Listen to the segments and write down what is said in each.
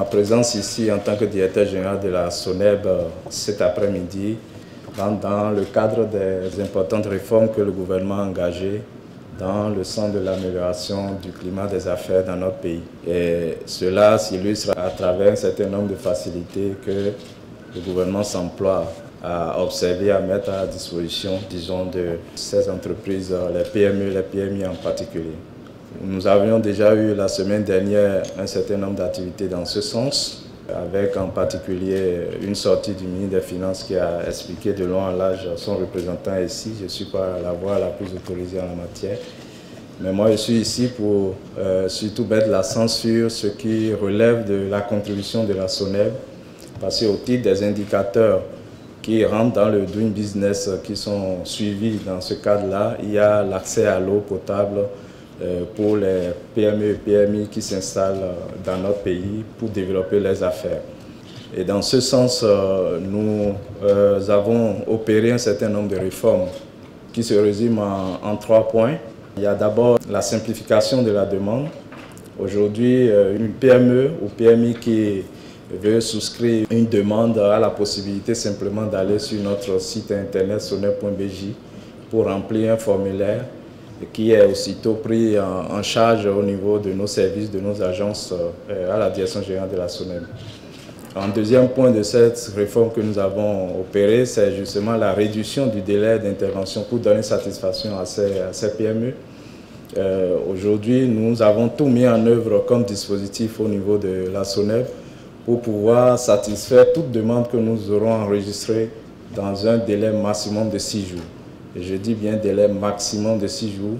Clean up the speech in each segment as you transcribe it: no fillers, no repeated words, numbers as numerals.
présence ici en tant que directeur général de la SONEB cet après-midi dans le cadre des importantes réformes que le gouvernement a engagées dans le sens de l'amélioration du climat des affaires dans notre pays. Et cela s'illustre à travers un certain nombre de facilités que le gouvernement s'emploie à observer, à mettre à disposition, disons, de ces entreprises, les PME, les PMI en particulier. Nous avions déjà eu la semaine dernière un certain nombre d'activités dans ce sens, avec en particulier une sortie du ministre des Finances qui a expliqué de long en large son représentant ici. Je ne suis pas la voix la plus autorisée en la matière. Mais moi, je suis ici pour surtout mettre l'accent sur ce qui relève de la contribution de la SONEB, parce qu'au titre des indicateurs qui rentrent dans le Doing Business, qui sont suivis dans ce cadre-là, il y a l'accès à l'eau potable pour les PME et PMI qui s'installent dans notre pays pour développer leurs affaires. Et dans ce sens, nous avons opéré un certain nombre de réformes qui se résument en 3 points. Il y a d'abord la simplification de la demande. Aujourd'hui, une PME ou PMI qui veut souscrire une demande a la possibilité simplement d'aller sur notre site internet soneb.bj pour remplir un formulaire qui est aussitôt pris en charge au niveau de nos services, de nos agences à la direction générale de la SONEB. Un deuxième point de cette réforme que nous avons opérée, c'est justement la réduction du délai d'intervention pour donner satisfaction à ces PME. Aujourd'hui, nous avons tout mis en œuvre comme dispositif au niveau de la SONEB pour pouvoir satisfaire toute demande que nous aurons enregistrée dans un délai maximum de 6 jours. Et je dis bien délai maximum de 6 jours,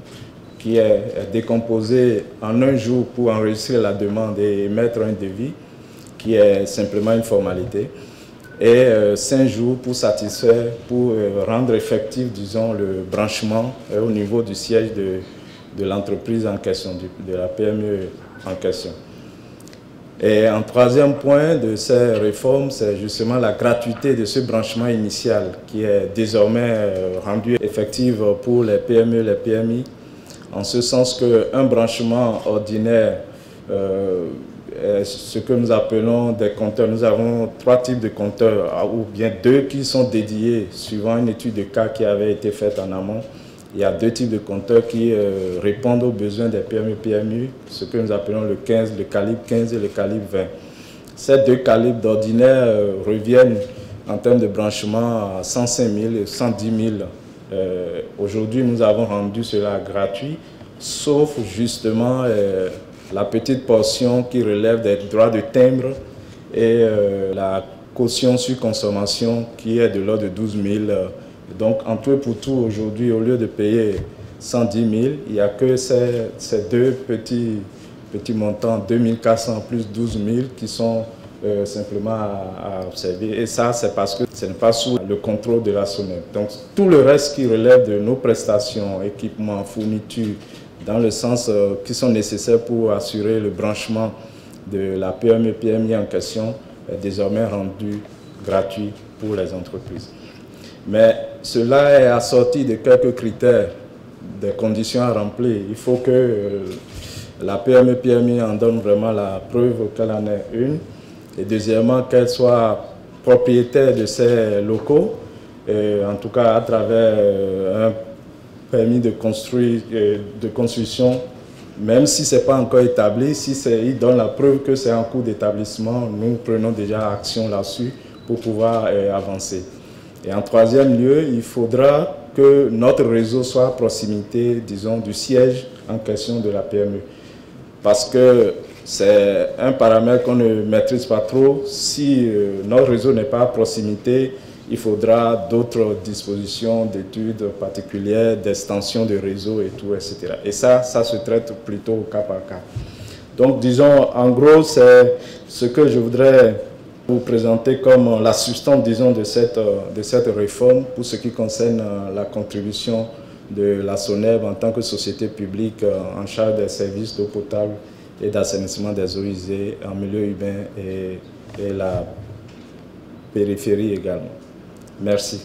qui est décomposé en 1 jour pour enregistrer la demande et émettre un devis, qui est simplement une formalité, et 5 jours pour satisfaire, pour rendre effectif, disons, le branchement au niveau du siège de l'entreprise en question, de la PME en question. Et un troisième point de ces réformes, c'est justement la gratuité de ce branchement initial qui est désormais rendu effectif pour les PME et les PMI, en ce sens qu'un branchement ordinaire, ce que nous appelons des compteurs, nous avons 3 types de compteurs, ou bien 2 qui sont dédiés suivant une étude de cas qui avait été faite en amont. Il y a 2 types de compteurs qui répondent aux besoins des PME et PMI, ce que nous appelons le calibre 15 et le calibre 20. Ces 2 calibres d'ordinaire reviennent en termes de branchement à 105 000 et 110 000. Aujourd'hui, nous avons rendu cela gratuit, sauf justement la petite portion qui relève des droits de timbre et la caution sur consommation qui est de l'ordre de 12 000. Donc, en tout et pour tout, aujourd'hui, au lieu de payer 110 000, il n'y a que ces 2 petits montants, 2 400 plus 12 000, qui sont simplement à observer. Et ça, c'est parce que ce n'est pas sous le contrôle de la SONEB. Donc, tout le reste qui relève de nos prestations, équipements, fournitures, dans le sens qui sont nécessaires pour assurer le branchement de la PME-PMI en question, est désormais rendu gratuit pour les entreprises. Mais cela est assorti de quelques critères, des conditions à remplir. Il faut que la PME-PMI en donne vraiment la preuve qu'elle en est une. Et deuxièmement, qu'elle soit propriétaire de ces locaux, en tout cas à travers un permis de construction, même si ce n'est pas encore établi, si il donne la preuve que c'est en cours d'établissement, nous prenons déjà action là-dessus pour pouvoir avancer. Et en troisième lieu, il faudra que notre réseau soit à proximité, disons, du siège en question de la PME. Parce que c'est un paramètre qu'on ne maîtrise pas trop. Si notre réseau n'est pas à proximité, il faudra d'autres dispositions d'études particulières, d'extension de réseau et tout, etc. Et ça se traite plutôt au cas par cas. Donc, disons, en gros, c'est ce que je voudrais vous présenter comme la substance, disons, de cette réforme pour ce qui concerne la contribution de la SONEB en tant que société publique en charge des services d'eau potable et d'assainissement des eaux usées en milieu urbain et la périphérie également. Merci.